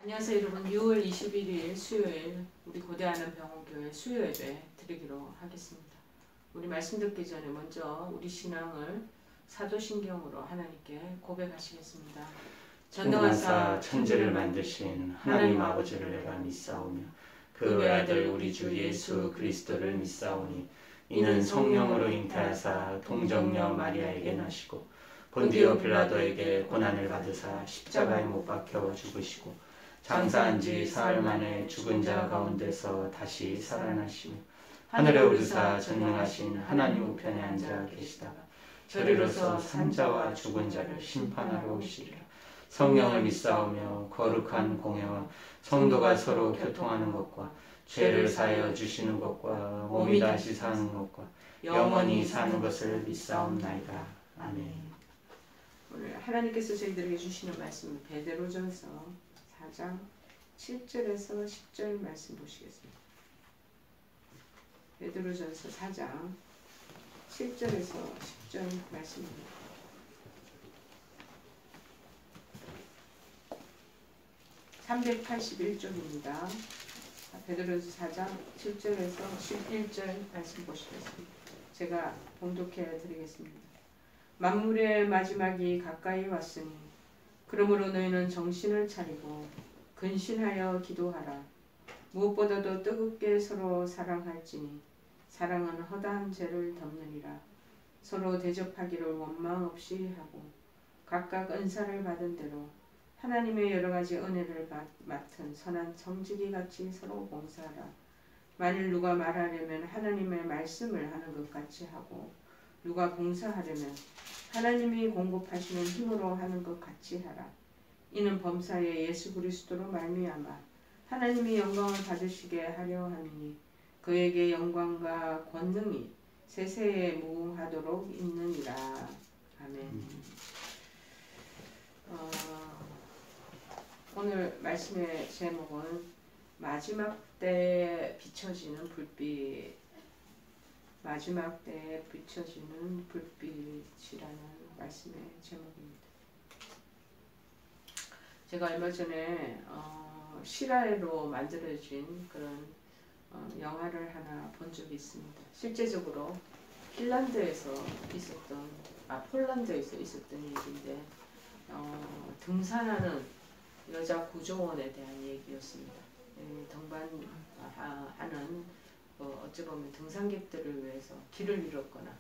안녕하세요 여러분. 6월 21일 수요일 우리 고대하는 병원교회 수요 예배 드리기로 하겠습니다. 우리 말씀 듣기 전에 먼저 우리 신앙을 사도신경으로 하나님께 고백하시겠습니다. 전능하사 천지를 만드신 하나님 아버지를 내가 믿사오며 그 외아들 우리 주 예수 그리스도를 믿사오니 이는 성령으로 잉태하사 동정녀 마리아에게 나시고 본디오 빌라도에게 고난을 받으사 십자가에 못 박혀 죽으시고 장사한 지 사흘 만에 죽은 자 가운데서 다시 살아나시며 하늘에 오르사 전능하신 하나님 우편에 앉아 계시다가 저리로서 산자와 죽은 자를 심판하러 오시리라. 성령을 믿사오며 거룩한 공회와 성도가 서로 교통하는 것과 죄를 사하여 주시는 것과 몸이 다시 사는 것과 영원히 사는 것을 믿사옵나이다. 아멘. 오늘 하나님께서 저희들에게 주시는 말씀은 베드로전서 4장 7절에서 10절 말씀 보시겠습니다. 베드로전서 4장 7절에서 10절 말씀입니다. (381쪽입니다) 베드로전서 4장 7절에서 11절 말씀 보시겠습니다. 제가 봉독해 드리겠습니다. 만물의 마지막이 가까이 왔으니 그러므로 너희는 정신을 차리고 근신하여 기도하라. 무엇보다도 뜨겁게 서로 사랑할지니 사랑은 허다한 죄를 덮느니라. 서로 대접하기를 원망 없이 하고 각각 은사를 받은 대로 하나님의 여러가지 은혜를 맡은 선한 청지기 같이 서로 봉사하라. 만일 누가 말하려면 하나님의 말씀을 하는 것 같이 하고 누가 봉사하려면 하나님이 공급하시는 힘으로 하는 것 같이 하라. 이는 범사에 예수 그리스도로 말미암아 하나님이 영광을 받으시게 하려 함이니 그에게 영광과 권능이 세세에 무궁하도록 있느니라. 아멘. 오늘 말씀의 제목은 마지막 때에 비춰지는 불빛, 마지막 때에 비춰지는 불빛이라는 말씀의 제목입니다. 제가 얼마 전에 실화로 만들어진 그런 영화를 하나 본 적이 있습니다. 실제적으로 폴란드에서 있었던 얘기인데 등산하는 여자 구조원에 대한 얘기였습니다. 등반하는 어찌 보면 등산객들을 위해서 길을 잃었거나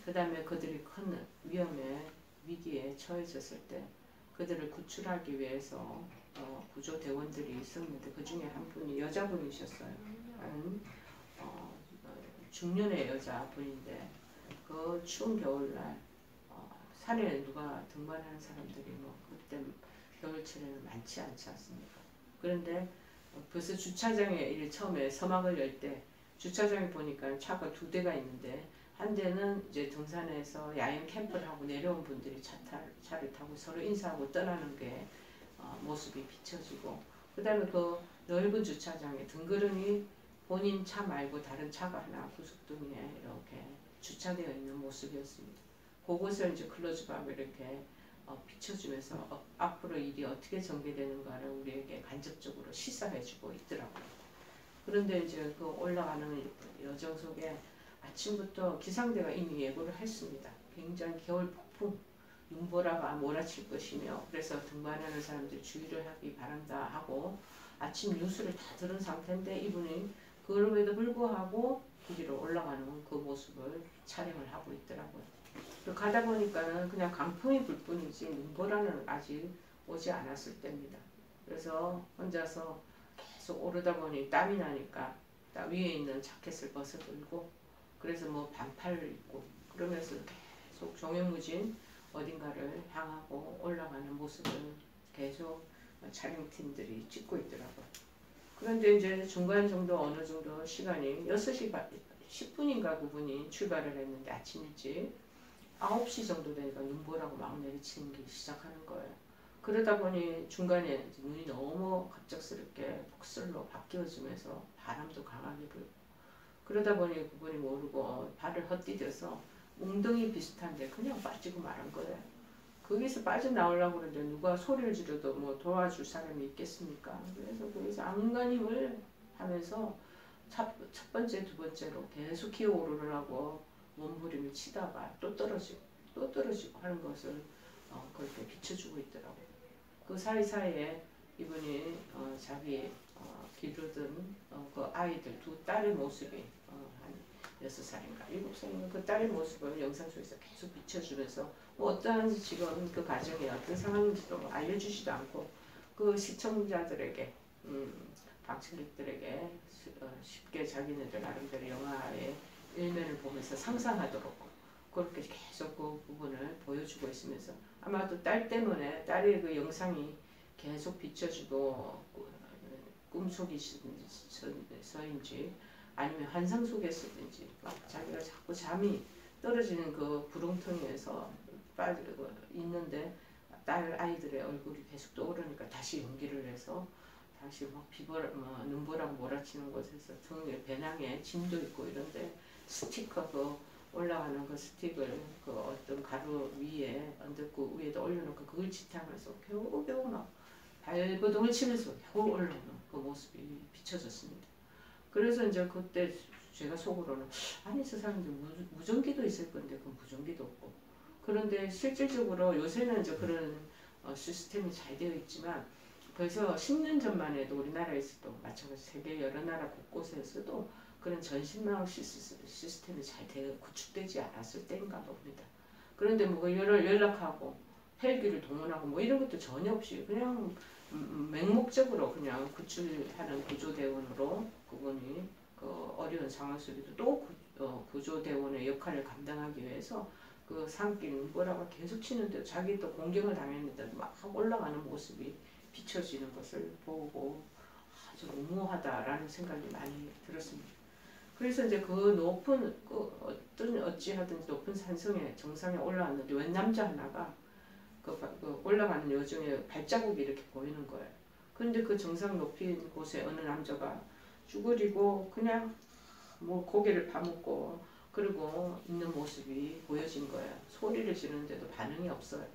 그 다음에 그들이 큰 위기에 처해졌을 때 그들을 구출하기 위해서 구조대원들이 있었는데 그 중에 한 분이 여자분이셨어요. 중년의 여자분인데 그 추운 겨울날 산에 누가 등반하는 사람들이 그때 겨울철에는 많지 않지 않습니까? 그런데 벌써 주차장에 처음에 서막을 열 때 주차장에 보니까 차가 2대가 있는데 한 대는 이제 등산에서 야영 캠프를 하고 내려온 분들이 차를 타고 서로 인사하고 떠나는 게 모습이 비춰지고 그 다음에 그 넓은 주차장에 등그러니 본인 차 말고 다른 차가 하나 구석등에 이렇게 주차되어 있는 모습이었습니다. 그것을 이제 클로즈업하고 이렇게 비춰주면서 앞으로 일이 어떻게 전개되는가를 우리에게 간접적으로 시사해주고 있더라고요. 그런데 이제 그 올라가는 여정 속에 아침부터 기상대가 이미 예고를 했습니다. 굉장히 겨울 폭풍, 눈보라가 몰아칠 것이며 그래서 등반하는 사람들 주의를 하기 바란다 하고 아침 뉴스를 다 들은 상태인데 이분이 그럼에도 불구하고 길 위로 올라가는 그 모습을 촬영을 하고 있더라고요. 가다 보니까는 그냥 강풍이 불 뿐이지 눈보라는 아직 오지 않았을 때입니다. 그래서 혼자서 계속 오르다 보니 땀이 나니까 위에 있는 자켓을 벗어들고 그래서 반팔을 입고 그러면서 계속 종횡무진 어딘가를 향하고 올라가는 모습을 계속 촬영팀들이 찍고 있더라고요. 그런데 이제 중간 정도 어느 정도 시간이 6시 10분인가 9분이 출발을 했는데 아침 일찍 9시 정도 되니까 눈보라고 막 내리치기 시작하는 거예요. 그러다 보니 중간에 눈이 너무 갑작스럽게 폭설로 바뀌어지면서 바람도 강하게 불고 그러다 보니 그분이 모르고 발을 헛디뎌서 웅덩이 비슷한데 그냥 빠지고 말은 거예요. 거기서 빠져나오려고 그러는데 누가 소리를 지르도 뭐 도와줄 사람이 있겠습니까? 그래서 거기서 안간힘을 하면서 첫 번째, 두 번째로 계속 기어오르려고 몸부림을 치다가 또 떨어지고 하는 것을 그렇게 비춰주고 있더라고요. 그 사이사이에 이분이 자기 기르던 그 아이들 두 딸의 모습이 한 6살인가 7살인가 그 딸의 모습을 영상 속에서 계속 비춰주면서 뭐 어떠한 지금 그 가정이 어떤 상황인지도 알려주지도 않고 그 시청자들에게 방청객들에게 쉽게 자기네들 나름대로 영화의 일면을 보면서 상상하도록 그렇게 계속 그 부분을 보여주고 있으면서 아마도 딸 때문에 딸의 그 영상이 계속 비춰주고 꿈속에서인지 아니면 환상 속에서든지 막 자기가 자꾸 잠이 떨어지는 그 구렁텅이에서 빠지고 있는데 딸 아이들의 얼굴이 계속 떠오르니까 다시 연기를 해서 다시 막 눈보라고 몰아치는 곳에서 등에 배낭에 짐도 있고 이런데 스티커 그 올라가는 그 스틱을 그 어떤 가루 위에 언덕구 위에다 올려놓고 그걸 지탱하면서 겨우겨우 막 발버둥을 치면서 겨우 올라오는 그 모습이 비춰졌습니다. 그래서 이제 그때 제가 속으로는 아니 저 사람들 무전기도 있을 건데 그 무전기도 없고 그런데 실질적으로 요새는 이제 그런 시스템이 잘 되어 있지만 벌써 10년 전만 해도 우리나라에서도 마찬가지 세계 여러 나라 곳곳에서도 그런 전신망 시스템이 잘 구축되지 않았을 때인가 봅니다. 그런데 뭐 연락하고 헬기를 동원하고 뭐 이런 것도 전혀 없이 그냥 맹목적으로 그냥 구출하는 구조대원으로 그분이 그 어려운 상황 속에도 또 구조대원의 역할을 감당하기 위해서 그 산길 뭐라고 계속 치는데 자기 또 공격을 당했는데 막 올라가는 모습이 비춰지는 것을 보고 아주 무모하다라는 생각이 많이 들었습니다. 그래서 이제 그 높은 어찌하든지 높은 산성에 정상에 올라왔는데 웬 남자 하나가 그 올라가는 여중에 발자국이 이렇게 보이는 거예요. 그런데 그 정상 높인 곳에 어느 남자가 쭈그리고 그냥 뭐 고개를 파묻고 그리고 있는 모습이 보여진 거예요. 소리를 지르는데도 반응이 없어요.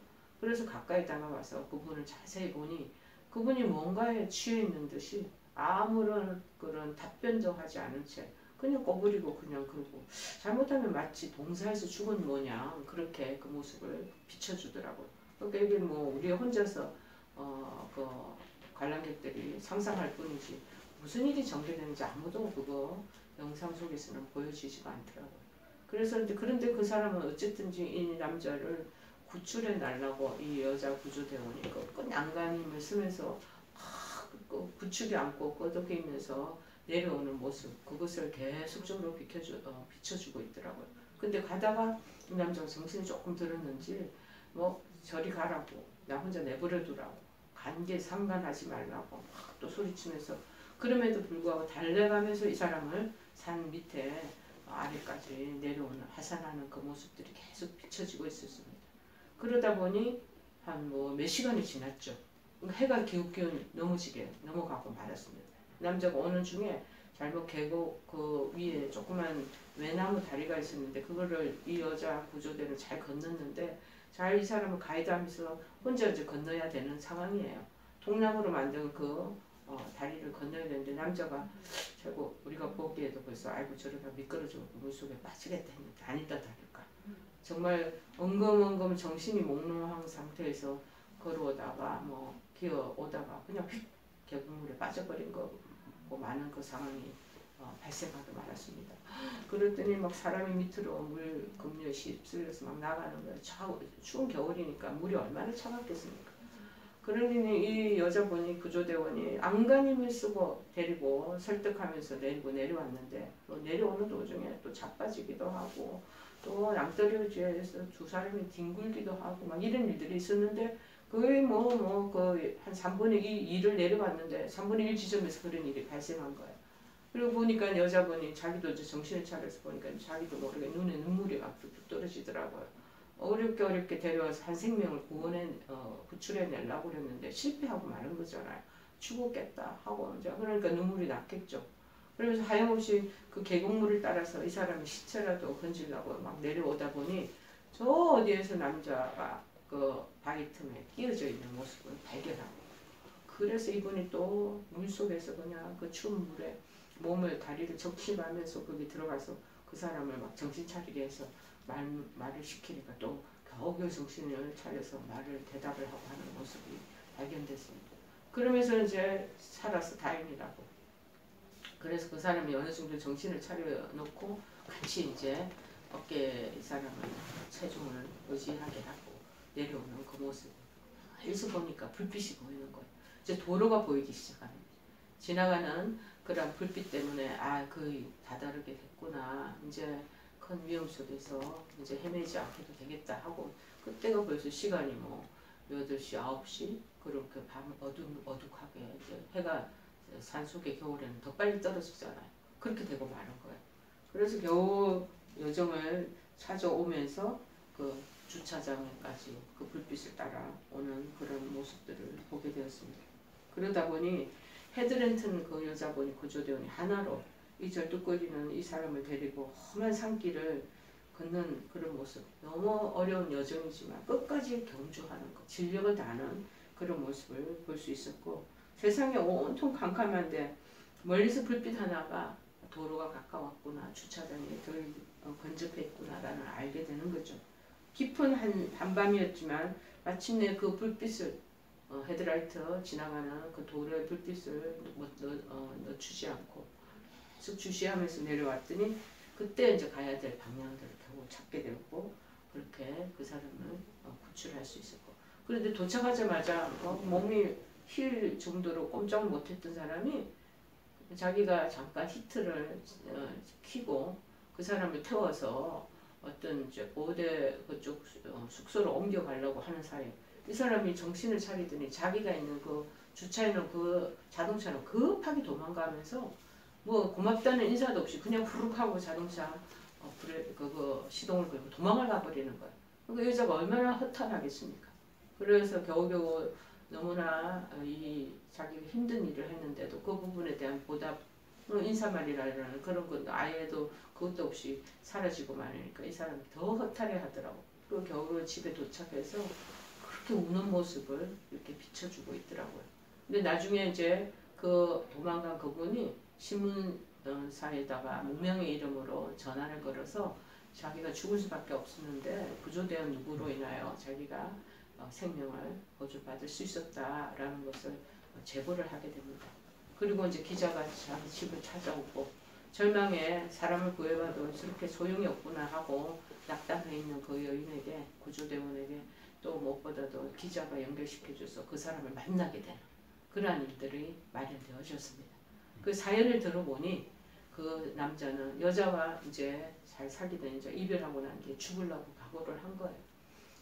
그래서 가까이 다가가서 그분을 자세히 보니 그분이 뭔가에 취해 있는 듯이 아무런 그런 답변도 하지 않은 채 그냥 꼬부리고 그냥 그러고 잘못하면 마치 동사에서 죽은 모양 그렇게 그 모습을 비춰주더라고요. 그러니까 이게 뭐 우리 혼자서 그 관람객들이 상상할 뿐이지 무슨 일이 전개되는지 아무도 그거 영상 속에서는 보여지지가 않더라고요. 그래서 이제 그런데 그 사람은 어쨌든지 이 남자를 구출해 달라고 이 여자 구조대원이 그 안간힘을 쓰면서 부추기 않고 끄덕이면서 내려오는 모습 그것을 계속적으로 비춰주고 있더라고요. 근데 가다가 이 남자가 정신이 조금 들었는지 뭐 저리 가라고 나 혼자 내버려 두라고 관계 상관하지 말라고 막 또 소리치면서 그럼에도 불구하고 달래가면서 이 사람을 산 밑에 아래까지 내려오는 하산하는 그 모습들이 계속 비춰지고 있었습니다. 그러다 보니 한 뭐 몇 시간이 지났죠. 해가 기웃기웃 넘어가고 말았습니다. 남자가 오는 중에 잘못 계곡 그 위에 조그만 외나무 다리가 있었는데 그거를 이 여자 구조대를 잘 건넜는데 잘 이 사람을 가이드하면서 혼자 이제 건너야 되는 상황이에요. 통나무로 만든 그 다리를 건너야 되는데 남자가 결국 우리가 보기에도 벌써 아이고 저러다 미끄러져 물속에 빠지겠다 했는데 아니다 다를까. 정말 엉금엉금 정신이 몽롱한 상태에서 걸어오다가 뭐 기어오다가 그냥 휙 계곡물에 빠져버린 거고 많은 그 상황이 발생하고 말았습니다. 그랬더니 막 사람이 밑으로 물 급류에 휩쓸려서 막 나가는 거예요. 추운 겨울이니까 물이 얼마나 차갑겠습니까. 그러니 이 여자분이 구조대원이 안간힘을 쓰고 데리고 설득하면서 내려왔는데 또 내려오는 도중에 또 자빠지기도 하고 또 낭떠러지에서 두 사람이 뒹굴기도 하고 막 이런 일들이 있었는데 거의 그 한 3분의 2를 내려왔는데 3분의 1 지점에서 그런 일이 발생한 거예요. 그리고 보니까 여자분이 자기도 이제 정신을 차려서 보니까 자기도 모르게 눈에 눈물이 막 뚝뚝 떨어지더라고요. 어렵게 데려와서 한 생명을 구출해내려고 그랬는데 실패하고 마는 거잖아요. 죽었겠다 하고 이제 그러니까 눈물이 났겠죠. 그러면서 하염없이 그 계곡물을 따라서 이 사람의 시체라도 건지려고 막 내려오다 보니 저 어디에서 남자가 그 바위 틈에 끼어져 있는 모습을 발견하고, 그래서 이분이 또 물속에서 그냥 그 추운 물에 몸을 다리를 적시하면서 거기 들어가서 그 사람을 막 정신 차리게 해서 말을 시키니까 또 겨우겨우 정신을 차려서 말을 대답을 하고 하는 모습이 발견됐습니다. 그러면서 이제 살아서 다행이라고. 그래서 그 사람이 어느 정도 정신을 차려놓고 같이 이제 어깨에 이 사람을 체중을 의지하게 하고 내려오는 그 모습. 여기서 보니까 불빛이 보이는 거예요. 이제 도로가 보이기 시작하는 거예요. 지나가는 그런 불빛 때문에 거의 다다르게 됐구나. 이제 큰 위험 속에서 이제 헤매지 않게도 되겠다 하고, 그때가 벌써 시간이 뭐 8시, 9시 그렇게 밤 어둑하게 이제 해가 산속의 겨울에는 더 빨리 떨어지잖아요. 그렇게 되고 마는 거예요. 그래서 겨우 여정을 찾아오면서 그 주차장까지 그 불빛을 따라오는 그런 모습들을 보게 되었습니다. 그러다 보니 헤드랜튼 그 여자분이 구조대원이 하나로 이 절뚝거리는 이 사람을 데리고 험한 산길을 걷는 그런 모습, 너무 어려운 여정이지만 끝까지 경주하는 것, 진력을 다하는 그런 모습을 볼 수 있었고, 세상에 온통 캄캄한데 멀리서 불빛 하나가 도로가 가까웠구나, 주차장이 덜 건접했구나라는 알게 되는 거죠. 깊은 한밤이었지만 마침내 그 불빛을 헤드라이트 지나가는 그 도로의 불빛을 늦추지 않고 쓱 주시하면서 내려왔더니 그때 이제 가야 될 방향들을 겨우 찾게 되었고, 그렇게 그 사람을 구출할 수 있었고, 그런데 도착하자마자 몸이 힐 정도로 꼼짝 못했던 사람이 자기가 잠깐 히트를 켜고 그 사람을 태워서 어떤 이제 고대 그쪽 숙소로 옮겨가려고 하는 사이 이 사람이 정신을 차리더니 자기가 있는 그 주차해놓은 그 자동차로 급하게 도망가면서 뭐 고맙다는 인사도 없이 그냥 후룩 하고 자동차 그거 시동을 걸고 도망을 가버리는 거예요. 그 여자가 얼마나 허탈하겠습니까? 그래서 겨우겨우 너무나 이 자기가 힘든 일을 했는데도 그 부분에 대한 보답, 인사말이라는 그런 건 아예도 그것도 없이 사라지고 말으니까 이 사람이 더 허탈해 하더라고. 그리고 겨우 집에 도착해서 그렇게 우는 모습을 이렇게 비춰주고 있더라고요. 근데 나중에 이제 그 도망간 그분이 신문사에다가 무명의 이름으로 전화를 걸어서 자기가 죽을 수밖에 없었는데 구조대원 누구로 인하여 자기가 생명을 보존받을 수 있었다라는 것을 제보를 하게 됩니다. 그리고 이제 기자가 자기 집을 찾아오고 절망에 사람을 구해봐도 저렇게 소용이 없구나 하고 낙담해 있는 그 여인에게, 구조대원에게 또 무엇보다도 기자가 연결시켜줘서 그 사람을 만나게 되는 그러한 일들이 마련되어졌습니다. 그 사연을 들어보니 그 남자는 여자와 이제 잘 사귀던 이제 이별하고 난 뒤에 죽으려고 각오를 한 거예요.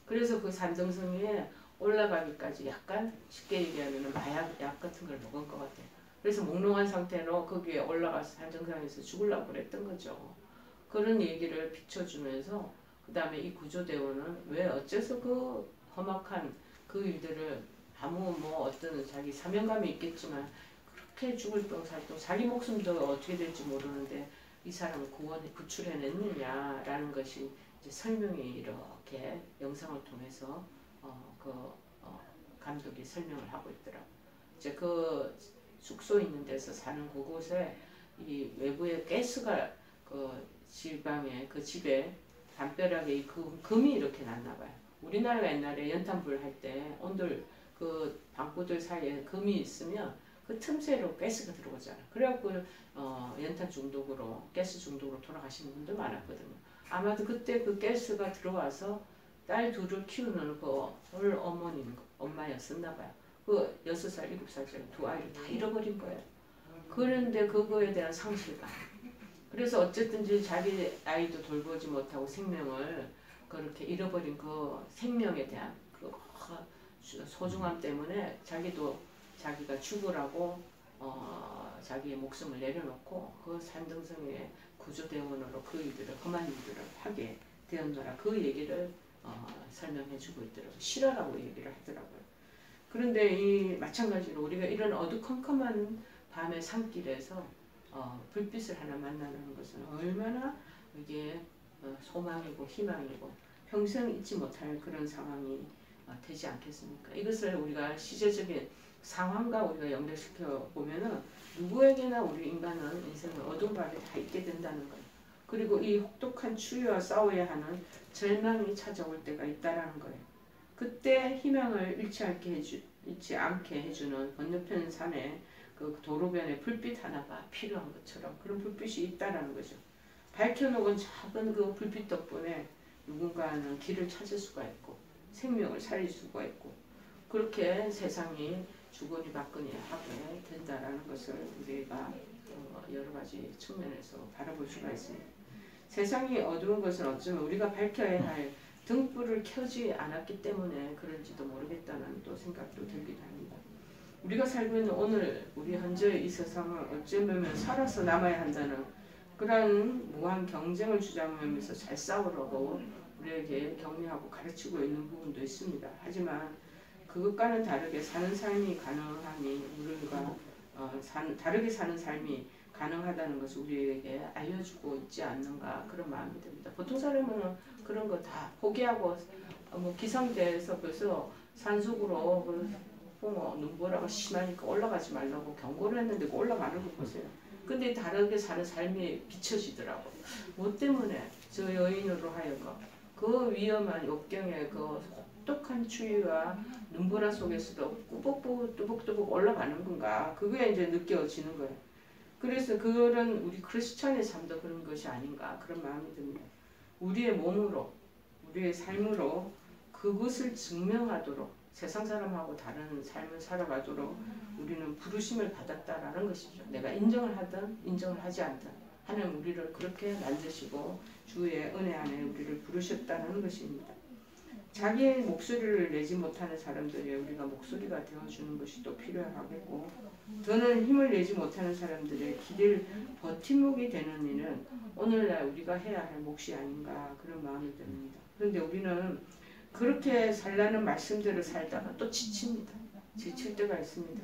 그래서 그 산정성에 올라가기까지 약간 쉽게 얘기하면 마약 약 같은 걸 먹은 것 같아요. 그래서 몽롱한 상태로 거기에 올라가서 산정상에서 죽으려고 그랬던 거죠. 그런 얘기를 비춰주면서 그 다음에 이 구조대원은 왜 어째서 그 험악한 그 일들을 아무 뭐 어떤 자기 사명감이 있겠지만 그렇게 죽을 똥살똥 자기 목숨도 어떻게 될지 모르는데 이 사람을 구출해냈느냐라는 것이 이제 설명이 이렇게 영상을 통해서 감독이 설명을 하고 있더라고요. 이제 그 숙소 있는 데서 사는 그곳에 이 외부에 가스가 그 지방에 그 집에 담벼락에 이 금이 이렇게 났나 봐요. 우리나라가 옛날에 연탄불 할 때 온돌 그 방구들 사이에 금이 있으면 그 틈새로 가스가 들어오잖아. 그래갖고 연탄 중독으로 가스 중독으로 돌아가시는 분들 많았거든요. 아마도 그때 그 가스가 들어와서 딸 둘을 키우는 그 어머님 엄마였었나 봐요. 그 6살, 7살짜리 두 아이를 다 잃어버린 거예요. 그런데 그거에 대한 상실감. 그래서 어쨌든지 자기 아이도 돌보지 못하고 생명을 그렇게 잃어버린 그 생명에 대한 그 소중함 때문에 자기가 죽으라고 자기의 목숨을 내려놓고 그 산정성의 구조대원으로 그 일들을 험한 일들을 하게 되었노라. 그 얘기를 설명해주고 있더라고요. 실화라고 얘기를 하더라고요. 그런데 이 마찬가지로 우리가 이런 어두컴컴한 밤의 산길에서 불빛을 하나 만나는 것은 얼마나 이게 소망이고 희망이고 평생 잊지 못할 그런 상황이 되지 않겠습니까? 이것을 우리가 시제적인 상황과 우리가 연결시켜 보면은 누구에게나 우리 인간은 인생은 어두운 밤이 다 있게 된다는 거예요. 그리고 이 혹독한 추위와 싸워야 하는 절망이 찾아올 때가 있다라는 거예요. 그때 희망을 잃지 않게 해주는 건너편 산에 그 도로변에 불빛 하나가 필요한 것처럼 그런 불빛이 있다라는 거죠. 밝혀놓은 작은 그 불빛 덕분에 누군가는 길을 찾을 수가 있고 생명을 살릴 수가 있고 그렇게 세상이 주거니 받거니 하게 된다라는 것을 우리가 여러 가지 측면에서 바라볼 수가 있습니다. 세상이 어두운 것은 어쩌면 우리가 밝혀야 할 등불을 켜지 않았기 때문에 그런지도 모르겠다는 또 생각도 들기도 합니다. 우리가 살고 있는 오늘 우리 현재의 이 세상을 어쩌면 살아서 남아야 한다는 그런 무한 경쟁을 주장하면서 잘 싸우라고 우리에게 격려하고 가르치고 있는 부분도 있습니다. 하지만 그것과는 다르게 사는 삶이 가능하니 우리가 다르게 사는 삶이 가능하다는 것을 우리에게 알려주고 있지 않는가 그런 마음이 듭니다. 보통 사람은 그런 거 다 포기하고 기상대에서 벌써 산속으로 홍어 눈보라가 심하니까 올라가지 말라고 경고를 했는데 올라가는 거 보세요. 근데 다르게 사는 삶이 비춰지더라고요. 뭐 때문에 저 여인으로 하여금 그 위험한 역경에 그 혹독한 추위와 눈보라 속에서도 뚜벅뚜벅 올라가는 건가 그게 이제 느껴지는 거예요. 그래서 그런 우리 크리스찬의 삶도 그런 것이 아닌가 그런 마음이 듭니다. 우리의 몸으로 우리의 삶으로 그것을 증명하도록 세상 사람하고 다른 삶을 살아가도록 우리는 부르심을 받았다라는 것이죠. 내가 인정을 하든 인정을 하지 않든 하나님 우리를 그렇게 만드시고 주의 은혜 안에 우리를 부르셨다는 것입니다. 자기의 목소리를 내지 못하는 사람들이 우리가 목소리가 되어주는 것이 또 필요하겠고 더는 힘을 내지 못하는 사람들의 길을 버팀목이 되는 일은 오늘날 우리가 해야 할 몫이 아닌가 그런 마음이 듭니다. 그런데 우리는 그렇게 살라는 말씀대로 살다가 또 지칩니다. 지칠 때가 있습니다.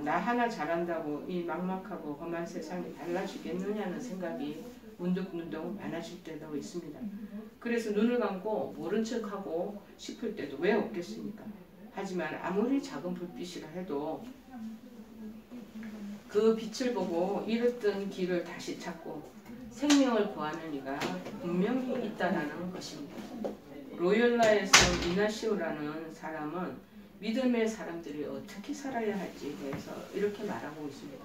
나 하나 잘한다고 이 막막하고 험한 세상이 달라지겠느냐는 생각이 문득문득 많아질 때도 있습니다. 그래서 눈을 감고 모른 척하고 싶을 때도 왜 없겠습니까? 하지만 아무리 작은 불빛이라 해도 그 빛을 보고 잃었던 길을 다시 찾고 생명을 구하는 이가 분명히 있다는 것입니다. 로열라에서 이나시오라는 사람은 믿음의 사람들이 어떻게 살아야 할지에 대해서 이렇게 말하고 있습니다.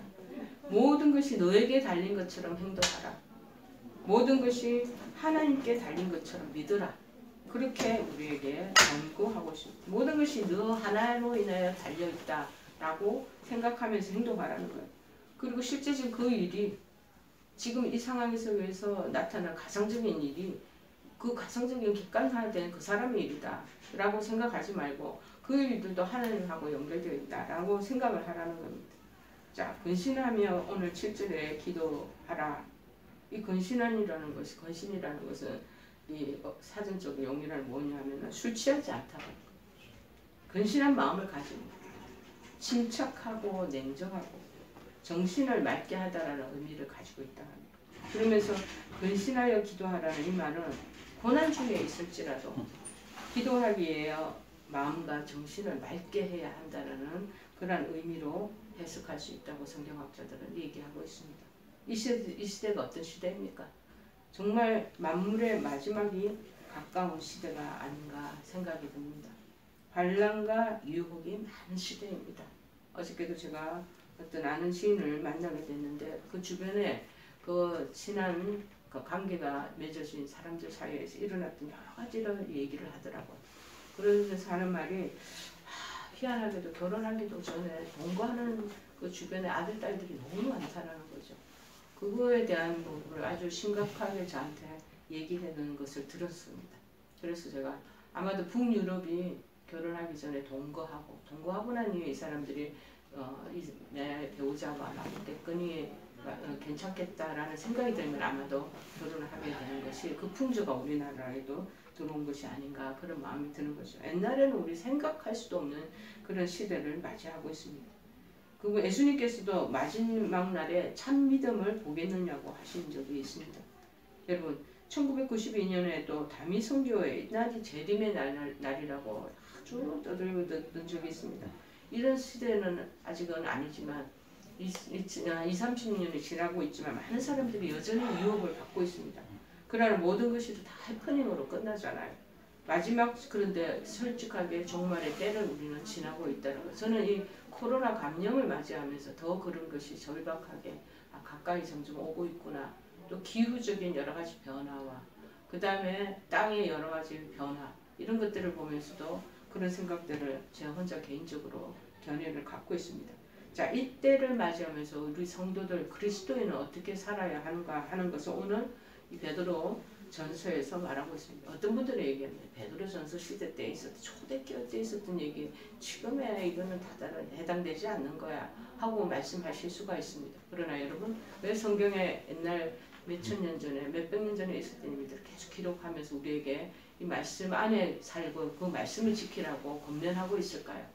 모든 것이 너에게 달린 것처럼 행동하라. 모든 것이 하나님께 달린 것처럼 믿으라. 그렇게 우리에게 권고하고 있습니다. 모든 것이 너 하나로 인하여 달려있다라고 생각하면서 행동하라는 거예요. 그리고 실제적인 그 일이 지금 이 상황 속에서 나타난 가상적인 일이 그 가상적인 객관화된 그 사람의 일이다 라고 생각하지 말고 그 일들도 하나님하고 연결되어 있다라고 생각을 하라는 겁니다. 자, 근신하며 오늘 7절에 기도하라. 이 근신이라는 것은 이 사전적 용어는 뭐냐면 술 취하지 않다고. 근신한 마음을 가지고 침착하고 냉정하고 정신을 맑게 하다라는 의미를 가지고 있다 합니다. 그러면서 근신하여 기도하라는 이 말은 고난 중에 있을지라도 기도하기에 마음과 정신을 맑게 해야 한다는 그런 의미로 해석할 수 있다고 성경학자들은 얘기하고 있습니다. 이 시대가 어떤 시대입니까? 정말 만물의 마지막이 가까운 시대가 아닌가 생각이 듭니다. 반란과 유혹이 많은 시대입니다. 어저께도 제가 어떤 아는 시인을 만나게 됐는데 그 주변에 그 친한 그 관계가 맺어진 사람들 사이에서 일어났던 여러 가지를 얘기를 하더라고요. 그러면서 하는 말이 희한하게도 결혼하기도 전에 동거하는 그 주변에 아들, 딸들이 너무 많다는 거죠. 그거에 대한 부분을 아주 심각하게 저한테 얘기하는 것을 들었습니다. 그래서 제가 아마도 북유럽이 결혼하기 전에 동거하고 난 이후에 이 사람들이 내 배우자와 맞겠거니 괜찮겠다라는 생각이 들면 아마도 결혼을 하게 되는 것이 그 풍조가 우리나라에도 들어온 것이 아닌가 그런 마음이 드는 거죠. 옛날에는 우리 생각할 수도 없는 그런 시대를 맞이하고 있습니다. 그리고 예수님께서도 마지막 날에 참 믿음을 보겠느냐고 하신 적이 있습니다. 여러분 1992년에도 다미 선교회 날이 재림의 날이라고 쭉 떠들고 듣던 적이 있습니다. 이런 시대는 아직은 아니지만 30년이 지나고 있지만 많은 사람들이 여전히 유혹을 받고 있습니다. 그러나 모든 것이 다 해프닝으로 끝나잖아요. 마지막 그런데 솔직하게 종말의 때를 우리는 지나고 있다는 것. 저는 이 코로나 감염을 맞이하면서 더 그런 것이 절박하게 가까이 점점 오고 있구나. 또 기후적인 여러 가지 변화와 그 다음에 땅의 여러 가지 변화 이런 것들을 보면서도 그런 생각들을 제가 혼자 개인적으로 견해를 갖고 있습니다. 자, 이때를 맞이하면서 우리 성도들 그리스도인은 어떻게 살아야 하는가 하는 것을 오늘 이 베드로 전서에서 말하고 있습니다. 어떤 분들은 얘기합니다. 베드로 전서 시대 때 있었던 초대교회 때 있었던 얘기 지금의 이거는 다른 해당되지 않는 거야 하고 말씀하실 수가 있습니다. 그러나 여러분 왜 성경에 옛날 몇천 년 전에 몇백 년 전에 있었던 일들을 계속 기록하면서 우리에게 이 말씀 안에 살고 그 말씀을 지키라고 권면하고 있을까요?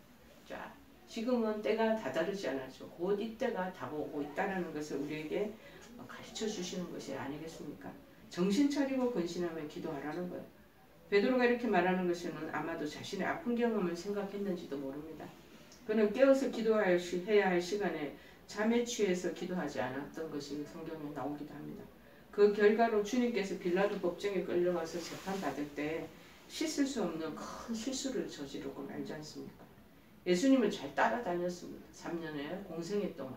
자, 지금은 때가 다다르지 않았죠. 곧 이때가 다가오고 있다는 것을 우리에게 가르쳐 주시는 것이 아니겠습니까? 정신 차리고 근신하며 기도하라는 거예요. 베드로가 이렇게 말하는 것은 아마도 자신의 아픈 경험을 생각했는지도 모릅니다. 그는 깨어서 기도해야 할 시간에 잠에 취해서 기도하지 않았던 것이 성경에 나오기도 합니다. 그 결과로 주님께서 빌라도 법정에 끌려가서 재판받을 때 씻을 수 없는 큰 실수를 저지르고 말지 않습니까? 예수님을 잘 따라다녔습니다. 3년의 공생애 동안.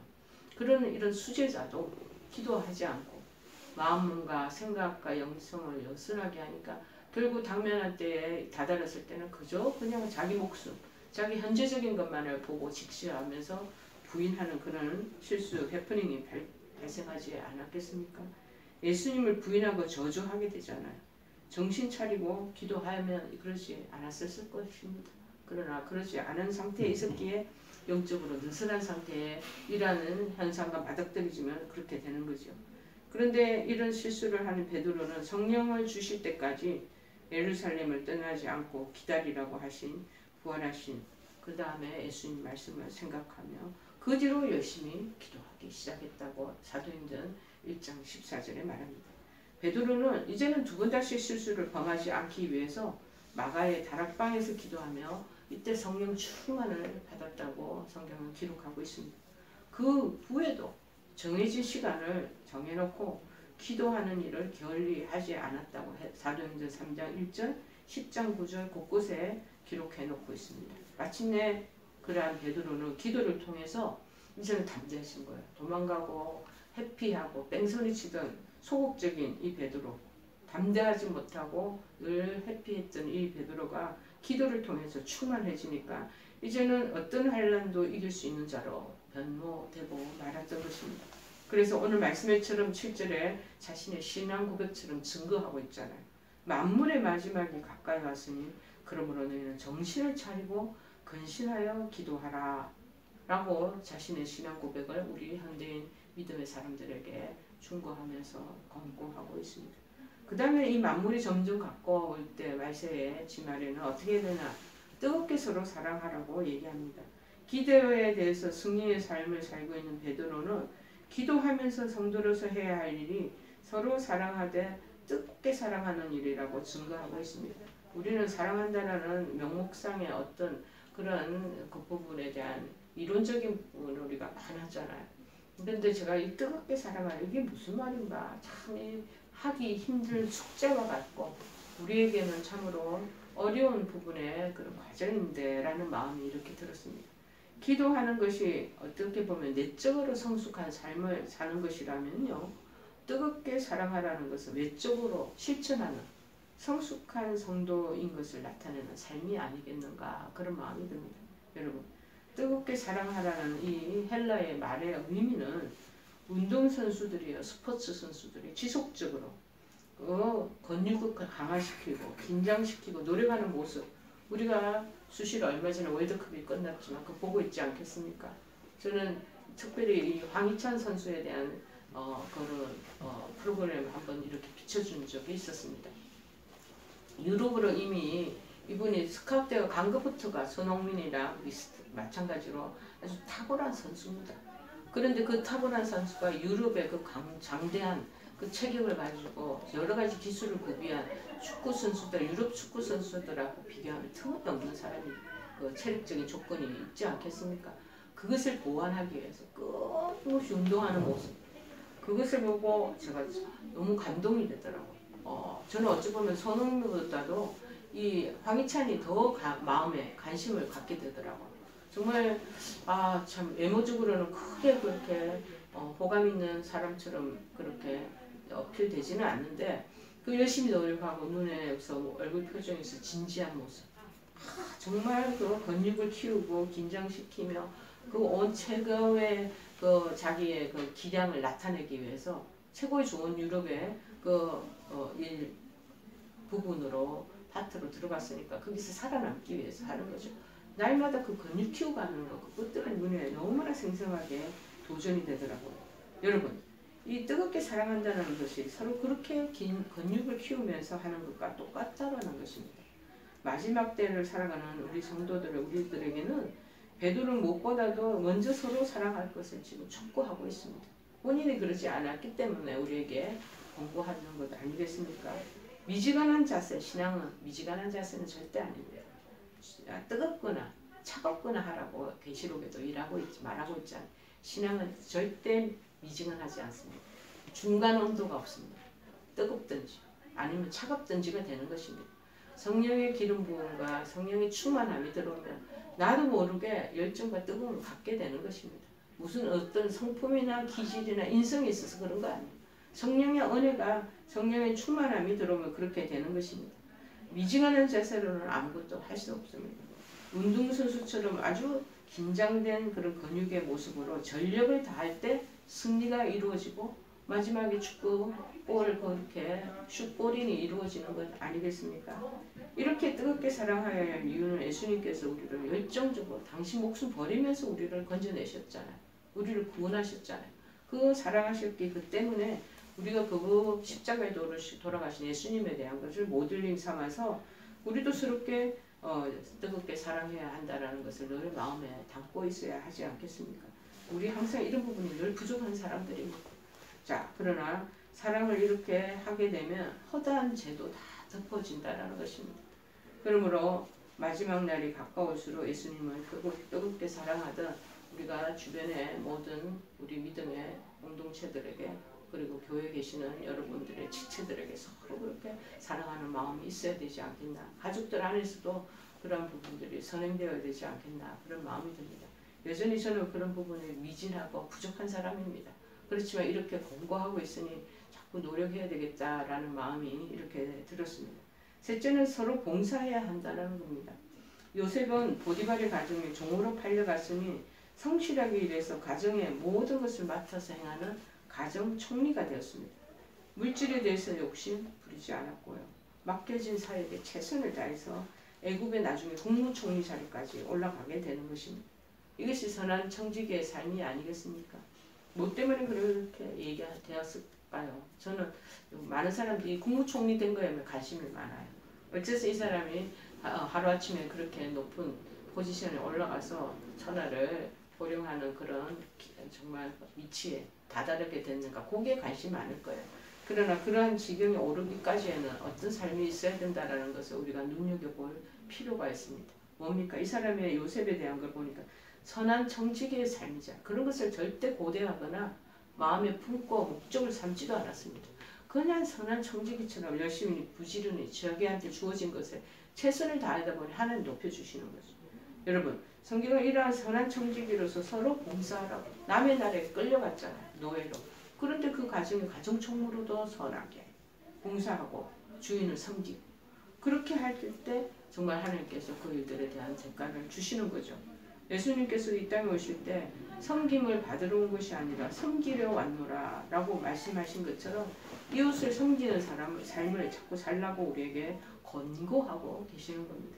그런 이런 수제자도 기도하지 않고 마음과 생각과 영성을 여순하게 하니까 결국 당면한 때에 다다랐을 때는 그저 그냥 자기 목숨, 자기 현재적인 것만을 보고 직시하면서 부인하는 그런 실수, 해프닝이 발생하지 않았겠습니까? 예수님을 부인하고 저주하게 되잖아요. 정신 차리고 기도하면 그러지 않았을 것입니다. 그러나 그러지 않은 상태에 있었기에 영적으로 느슨한 상태에 일하는 현상과 맞닥뜨리지만 그렇게 되는 거죠. 그런데 이런 실수를 하는 베드로는 성령을 주실 때까지 예루살렘을 떠나지 않고 기다리라고 하신 부활하신 그 다음에 예수님 말씀을 생각하며 그 뒤로 열심히 기도하기 시작했다고 사도행전 1장 14절에 말합니다. 베드로는 이제는 두 번 다시 실수를 범하지 않기 위해서 마가의 다락방에서 기도하며 이때 성령 충만을 받았다고 성경은 기록하고 있습니다. 그 후에도 정해진 시간을 정해놓고 기도하는 일을 게을리하지 않았다고 사도행전 3장 1절, 10장 9절 곳곳에 기록해놓고 있습니다. 마침내 그러한 베드로는 기도를 통해서 이제는 담대해진 거예요. 도망가고 회피하고 뺑소니치던 소극적인 이 베드로, 담대하지 못하고 늘 회피했던 이 베드로가 기도를 통해서 충만해지니까 이제는 어떤 환난도 이길 수 있는 자로 변모되고 말았던 것입니다. 그래서 오늘 말씀처럼 7절에 자신의 신앙 고백처럼 증거하고 있잖아요. 만물의 마지막이 가까이 왔으니 그러므로 너희는 정신을 차리고 근신하여 기도하라 라고 자신의 신앙 고백을 우리 현대인 믿음의 사람들에게 충고하면서 권고하고 있습니다. 그 다음에 이 만물이 점점 가까울 때 말세의 지말에는 어떻게 되나 뜨겁게 서로 사랑하라고 얘기합니다. 기도에 대해서 승리의 삶을 살고 있는 베드로는 기도하면서 성도로서 해야 할 일이 서로 사랑하되 뜨겁게 사랑하는 일이라고 증거하고 있습니다. 우리는 사랑한다는 명목상의 어떤 그런 그 부분에 대한 이론적인 부분을 우리가 많았잖아요. 그런데 제가 이 뜨겁게 사랑하는 이게 무슨 말인가 참 하기 힘든 숙제와 같고 우리에게는 참으로 어려운 부분의 그런 과정인데 라는 마음이 이렇게 들었습니다. 기도하는 것이 어떻게 보면 내적으로 성숙한 삶을 사는 것이라면요. 뜨겁게 사랑하라는 것은 외적으로 실천하는 성숙한 성도인 것을 나타내는 삶이 아니겠는가 그런 마음이 듭니다. 여러분 뜨겁게 사랑하라는 이 헬라의 말의 의미는 운동선수들이요 스포츠 선수들이 지속적으로 근육을 강화시키고 긴장시키고 노력하는 모습 우리가 수시로 얼마 전에 월드컵이 끝났지만 그거 보고 있지 않겠습니까? 저는 특별히 이 황희찬 선수에 대한 그런 프로그램을 한번 이렇게 비춰준 적이 있었습니다. 유럽으로 이미 이분이 스카우트가 간 것부터가 손흥민이랑 마찬가지로 아주 탁월한 선수입니다. 그런데 그 탁월한 선수가 유럽의 그 장대한 그 체격을 가지고 여러 가지 기술을 구비한 축구 선수들, 유럽 축구 선수들하고 비교하면 틈없는 사람이 그 체력적인 조건이 있지 않겠습니까? 그것을 보완하기 위해서 끊임없이 운동하는 모습, 그것을 보고 제가 너무 감동이 되더라고요. 저는 어찌 보면 손흥민보다도 이 황희찬이 더 마음에 관심을 갖게 되더라고요. 정말 참 외모적으로는 크게 그렇게 호감 있는 사람처럼 그렇게 어필되지는 않는데 그 열심히 노력하고 눈에서 얼굴 표정에서 진지한 모습, 정말 그 근육을 키우고 긴장시키며 그 온 최고의 그 자기의 그 기량을 나타내기 위해서 최고의 좋은 유럽의 일 부분으로 파트로 들어갔으니까 거기서 살아남기 위해서 하는 거죠. 날마다 그 근육 키워가는 거, 그것들은 눈에 너무나 생생하게 도전이 되더라고요. 여러분, 이 뜨겁게 사랑한다는 것이 서로 그렇게 긴 근육을 키우면서 하는 것과 똑같다는 것입니다. 마지막 때를 살아가는 우리 성도들, 우리들에게는 베드로는 무엇보다도 먼저 서로 사랑할 것을 지금 촉구하고 있습니다. 본인이 그러지 않았기 때문에 우리에게 권고하는 것 아니겠습니까? 미지근한 자세, 신앙은 미지근한 자세는 절대 아닙니다. 뜨겁거나 차갑거나 하라고 계시록에도 말하고 있잖아요. 신앙은 절대 미지근하지 않습니다. 중간 온도가 없습니다. 뜨겁든지 아니면 차갑든지가 되는 것입니다. 성령의 기름 부음과 성령의 충만함이 들어오면 나도 모르게 열정과 뜨거움을 갖게 되는 것입니다. 무슨 어떤 성품이나 기질이나 인성이 있어서 그런 거 아니에요. 성령의 은혜가, 성령의 충만함이 들어오면 그렇게 되는 것입니다. 미지근한 자세로는 아무것도 할 수 없습니다. 운동선수처럼 아주 긴장된 그런 근육의 모습으로 전력을 다할 때 승리가 이루어지고 마지막에 축구 골 그렇게 슛골인이 이루어지는 것 아니겠습니까? 이렇게 뜨겁게 사랑해야 할 이유는 예수님께서 우리를 열정적으로 당신 목숨 버리면서 우리를 건져내셨잖아요. 우리를 구원하셨잖아요. 그 사랑하셨기 그 때문에 우리가 그 십자가에 돌아가신 예수님에 대한 것을 모델링 삼아서 우리도 스럽게 뜨겁게 사랑해야 한다는 것을 늘 마음에 담고 있어야 하지 않겠습니까? 우리 항상 이런 부분이 늘 부족한 사람들입니다. 자, 그러나 사랑을 이렇게 하게 되면 허다한 죄도 다 덮어진다는 것입니다. 그러므로 마지막 날이 가까울수록 예수님을 뜨겁게 사랑하던 우리가 주변의 모든 우리 믿음의 공동체들에게 그리고 교회에 계시는 여러분들의 지체들에게 서로 그렇게 사랑하는 마음이 있어야 되지 않겠나. 가족들 안에서도 그런 부분들이 선행되어야 되지 않겠나. 그런 마음이 듭니다. 여전히 저는 그런 부분에 미진하고 부족한 사람입니다. 그렇지만 이렇게 권고하고 있으니 자꾸 노력해야 되겠다라는 마음이 이렇게 들었습니다. 셋째는 서로 봉사해야 한다는 겁니다. 요셉은 보디발의 가정에 종으로 팔려갔으니 성실하게 일해서 가정의 모든 것을 맡아서 행하는 가정 총리가 되었습니다. 물질에 대해서 욕심 부리지 않았고요. 맡겨진 사역에 최선을 다해서 애굽의 나중에 국무총리 자리까지 올라가게 되는 것입니다. 이것이 선한 청지기의 삶이 아니겠습니까? 뭐 때문에 그렇게 얘기되었을까요? 저는 많은 사람들이 국무총리 된 거에 관심이 많아요. 어째서 이 사람이 하루아침에 그렇게 높은 포지션에 올라가서 천하를 호령하는 그런 정말 위치에 다다르게 됐는가? 거기에 관심이 많을 거예요. 그러나 그러한 지경에 오르기까지에는 어떤 삶이 있어야 된다는 것을 우리가 눈여겨볼 필요가 있습니다. 뭡니까? 이 사람의 요셉에 대한 걸 보니까 선한 청지기의 삶이자 그런 것을 절대 고대하거나 마음에 품고 목적을 삼지도 않았습니다. 그냥 선한 청지기처럼 열심히 부지런히 자기한테 주어진 것에 최선을 다하다 보니 하나님 높여주시는 거죠. 여러분, 성경은 이러한 선한 청지기로서 서로 봉사하라고 남의 나라에 끌려갔잖아요. 노예로. 그런데 그 가정의 가정총무로도 선하게 봉사하고 주인을 섬기고 그렇게 할 때 정말 하나님께서 그 일들에 대한 대가를 주시는 거죠. 예수님께서 이 땅에 오실 때 섬김을 받으러 온 것이 아니라 섬기려 왔노라 라고 말씀하신 것처럼 이웃을 섬기는 삶을 자꾸 살라고 우리에게 권고하고 계시는 겁니다.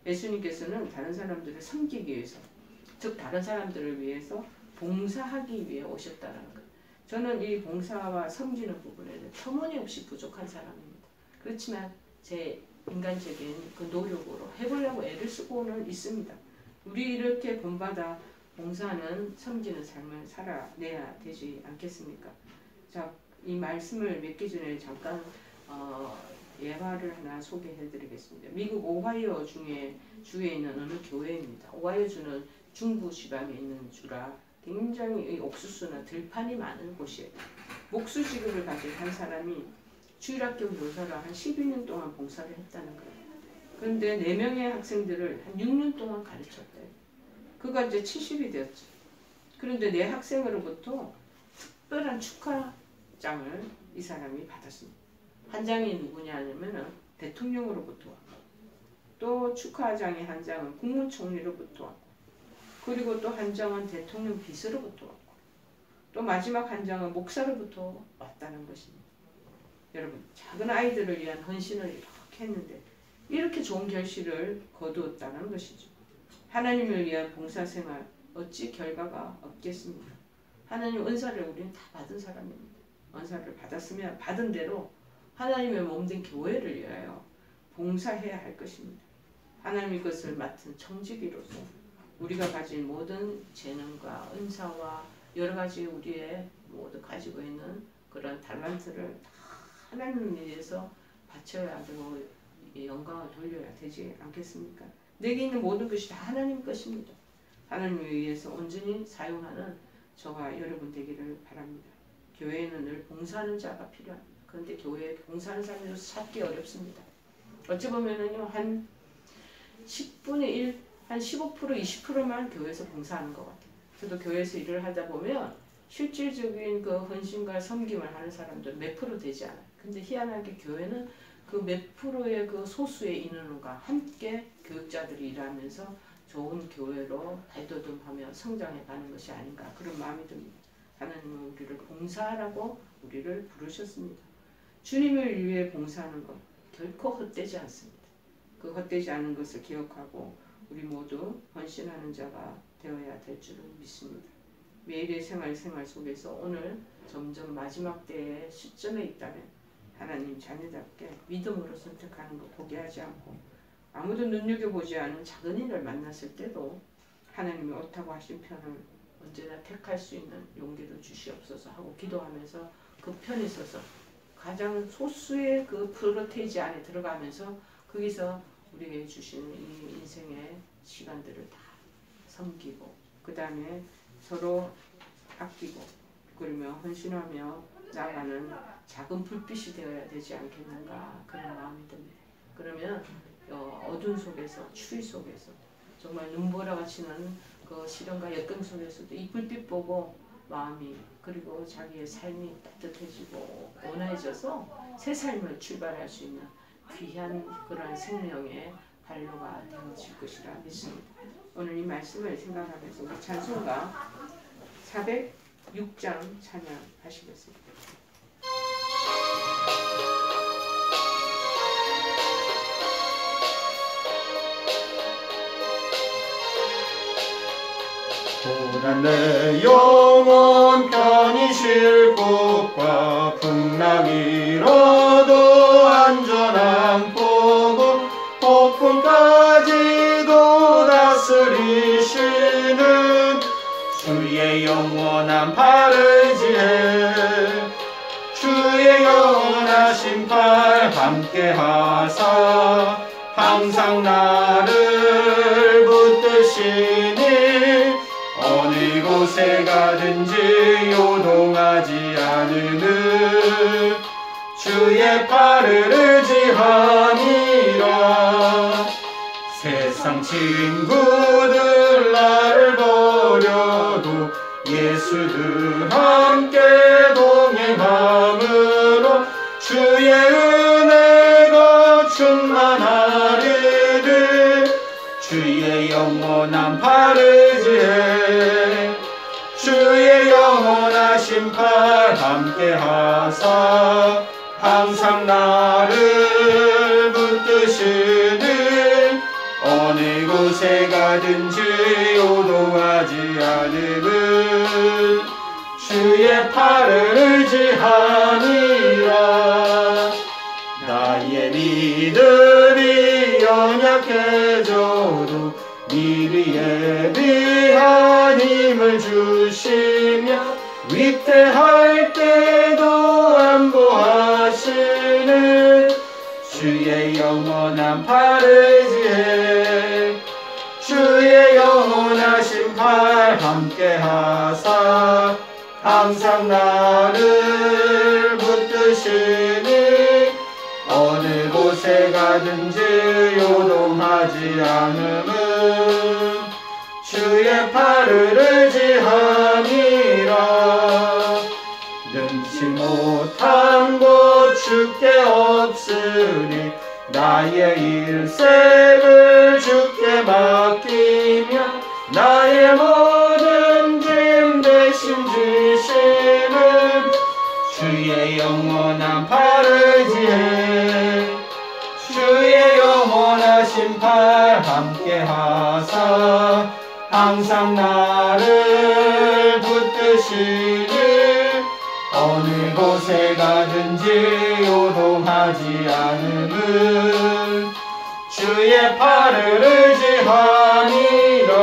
예수님께서는 다른 사람들을 섬기기 위해서, 즉 다른 사람들을 위해서 봉사하기 위해 오셨다는 것. 저는 이 봉사와 섬기는 부분에는 터무니없이 부족한 사람입니다. 그렇지만 제 인간적인 그 노력으로 해보려고 애를 쓰고는 있습니다. 우리 이렇게 본받아 봉사하는 섬기는 삶을 살아내야 되지 않겠습니까? 자, 이 말씀을 맺기 전에 잠깐 예화를 하나 소개해드리겠습니다. 미국 오하이오 주에 있는 어느 교회입니다. 오하이오주는 중부 지방에 있는 주라 굉장히 옥수수나 들판이 많은 곳이에요. 목수 직업을 가진 한 사람이 주일학교 교사로 한 12년 동안 봉사를 했다는 거예요. 그런데 4명의 학생들을 한 6년 동안 가르쳤대요. 그가 이제 70이 되었죠. 그런데 4학생으로부터 특별한 축하장을 이 사람이 받았습니다. 한 장이 누구냐면은 대통령으로부터 왔고, 또 축하장의 한 장은 국무총리로부터 왔고, 그리고 또 한 장은 대통령 비서로부터 왔고, 또 마지막 한 장은 목사로부터 왔다는 것입니다. 여러분, 작은 아이들을 위한 헌신을 이렇게 했는데 이렇게 좋은 결실을 거두었다는 것이죠. 하나님을 위한 봉사생활 어찌 결과가 없겠습니까? 하나님 은사를 우리는 다 받은 사람입니다. 은사를 받았으면 받은 대로 하나님의 몸된 교회를 위하여 봉사해야 할 것입니다. 하나님의 것을 맡은 청지기로서 우리가 가진 모든 재능과 은사와 여러 가지 우리의 모두 가지고 있는 그런 달란트를 다 하나님을 위해서 바쳐야 되고 영광을 돌려야 되지 않겠습니까? 내게 있는 모든 것이 다 하나님 것입니다. 하나님을 위해서 온전히 사용하는 저와 여러분 되기를 바랍니다. 교회에는 늘 봉사하는 자가 필요합니다. 그런데 교회에 봉사하는 사람을 찾기 어렵습니다. 어찌 보면은요, 한 10분의 1, 한 15%, 20%만 교회에서 봉사하는 것 같아요. 저도 교회에서 일을 하다 보면 실질적인 그 헌신과 섬김을 하는 사람들 몇 프로 되지 않아요. 근데 희한하게 교회는 그 몇 프로의 그 소수의 인원과 함께 교육자들이 일하면서 좋은 교회로 발돋움하며 성장해가는 것이 아닌가 그런 마음이 듭니다. 하나님은 우리를 봉사하라고 우리를 부르셨습니다. 주님을 위해 봉사하는 것 결코 헛되지 않습니다. 그 헛되지 않은 것을 기억하고 우리 모두 헌신하는 자가 되어야 될 줄을 믿습니다. 매일의 생활 속에서 오늘 점점 마지막 때의 시점에 있다면 하나님 자녀답게 믿음으로 선택하는 것 포기하지 않고 아무도 눈여겨보지 않은 작은 일을 만났을 때도 하나님이 옳다고 하신 편을 언제나 택할 수 있는 용기를 주시옵소서 하고 기도하면서 그 편에 서서 가장 소수의 그 프로테이지 안에 들어가면서 거기서 우리에게 주시는 이 인생의 시간들을 다 섬기고 그 다음에 서로 아끼고 그러며 헌신하며 나아가는 작은 불빛이 되어야 되지 않겠는가 그런 마음이 듭니다. 그러면 어두운 속에서 추위 속에서 정말 눈보라가 치는 그 시련과 역경 속에서도 이 불빛 보고 마음이 그리고 자기의 삶이 따뜻해지고 온화해져서 새 삶을 출발할 수 있는 귀한 그런 생명의 발로가 되어질 것이라 믿습니다. 오늘 이 말씀을 생각하면서 우리 찬송가 406장 찬양하시겠습니다. 고난 내 영혼 편히 쉴 곳과 풍랑이로도 안전한 포구 폭풍까지도 다스리시는 주의 영원한 팔을 지혜 주의 영원하신 팔 함께 하사 항상 나를 붙드시니 어느 곳에 가든지 요동하지 않으는 주의 팔을 의지하니라. 세상 친구들 나를 버려도 예수들 함께 동행함으로 주의 은혜가 충만하리들 주의 영원한 팔을 지혜 주의 영원하신 팔 함께 하사 항상 나를 붙드시는 어느 곳에 가든지 요동하지 않으는 주의 팔을 의지하니라. 나의 믿음이 연약해져도 미리 예비한 힘을 주시며 위태할 때도 영원한 팔을 지혜 주의 영원하신 팔 함께 하사 항상 나를 붙드시니 어느 곳에 가든지 요동하지 않음은 주의 팔을 의지함이라. 능치 못한 곳 주께 없으니 나의 일생을 주께 맡기며 나의 모든 짐 대신 지시는 주의 영원한 팔을 지혜 주의 영원하신 팔 함께 하사 항상 나를 붙드시니 어느 곳에 가든지 요동하지 않음은 주의 팔을 의지함이라.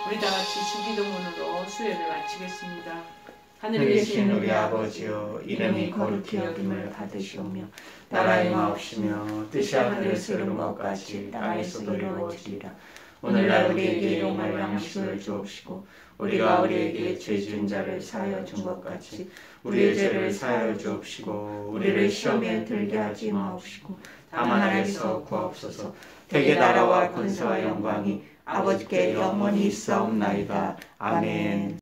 우리 다 같이 주기도문으로 수요를 마치겠습니다. 하늘에 계신 우리 아버지여 이름이 거룩히 여김을 받으시오며 나라의 마옵시며 뜻이 하늘에서 이룬 것 같이 땅에서도 이루어지리라. 오늘날 우리에게 일용할 양식을 주옵시고 우리가 우리에게 죄 지은 자를 사하여 준 것 같이 우리의 죄를 사하여 주옵시고 우리를 시험에 들게 하지 마옵시고 다만 하나님께서 구하옵소서. 대개 나라와 권세와 영광이 아버지께 영원히 있사옵나이다. 아멘.